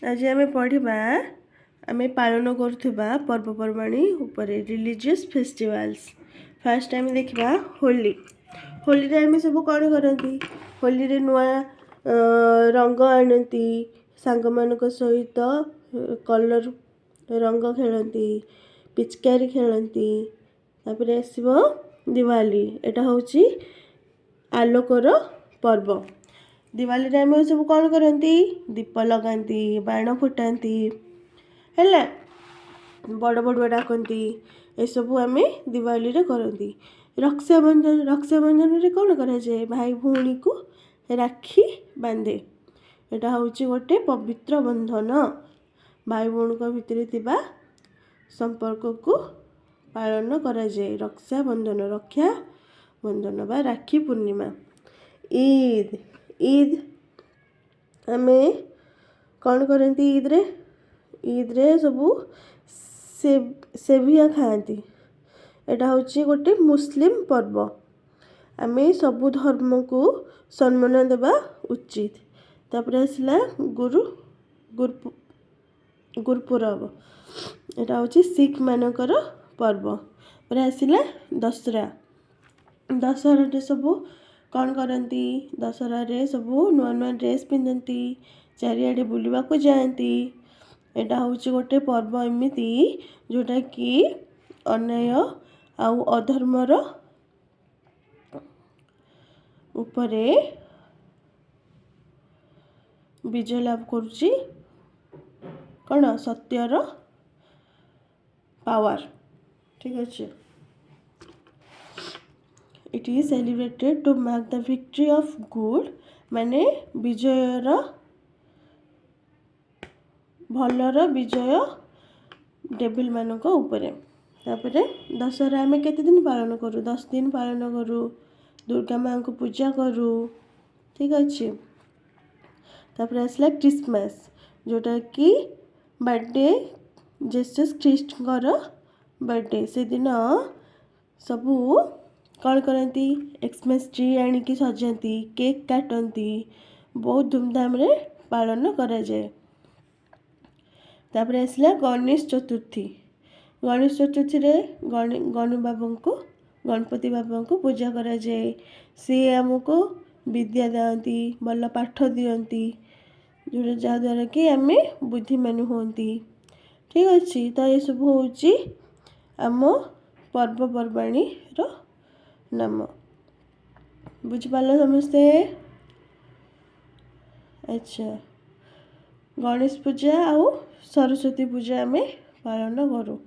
आज आम पढ़ा आम पालन करुवा पर्वपर्वाणी उपरे रिलीजियस फेस्टिवल्स। फास्ट आम देखा होली। होली आम सब कौन करती होली नुआ रंग आनती सांग मान सहित कलर रंग खेलती पिचकारी खेलती तापर आसब दिवाली। एटा हूँ आलोकर पर्व। दिवाली आम सब कौन करती दीप लगाती बाण फुटाती है बड़ बड़ुआ डाकती एसबू आम दिवाली करती। रक्षाबंधन रे कौन कराए भाई भौणी को राखी बांधे। एटा हूँ गोटे पवित्र बंधन भाई भौणी भितर थिबा संपर्क को पालन कराए। रक्षाबंधन रक्षा बंधन बा राखी पूर्णिमा। ईद ईद आम कौन करती ईद रे सबू सेविया खाती। एटा हूँ गोटे मुस्लिम पर्व। आम सबू धर्म को सम्मान देवा उचित। तापर आसला गुरुपुरब। एटा हूँ सिख मानकर पर्व। पर आसला दशहरा। दशहरा सबू कौन करती दशहरा रे सबू नुआ नुआ ड्रेस पिंधती चारिआडे बुलवा को जाती। एटा हूँ गोटे पर्व एमती जोटा कि अन्याय आउ अधर्मर उपरे विजय लाभ करुच्ची कौन सत्यर पावर। ठीक अच्छे। It is celebrated to mark the victory of good माने विजयर भलर विजय डेविल मानक उपरे। तापरे दशहरा आम केते दिन पालन करूँ 10 दिन पालन करूँ। दुर्गा माँ को पूजा करूँ। ठीक अच्छे। तापर आसला क्रिसमस जोटा कि बर्थडे जेसस ख्रीस्ट बर्थडे से दिन सबू कौन करती एक्समस ट्री आनिकी सजाती केक काटती बहुत धूमधाम रे पालन करा जाए। तापर आसला गणेश चतुर्थी। गणेश चतुर्थी रे गणु बाबा को गणपति बाबा को पूजा करा जाए। सी आमको विद्या दाती भल पाठ दियंती जो जहाँद्वारा कि आम बुद्धिमान होती। ठीक अच्छे। तो ये सब हूँ आम पर्वपर्वाणी नाम। बुझिपाल समस्ते। अच्छा गणेश पूजा आउ सरस्वती पूजा आम पालन करूँ।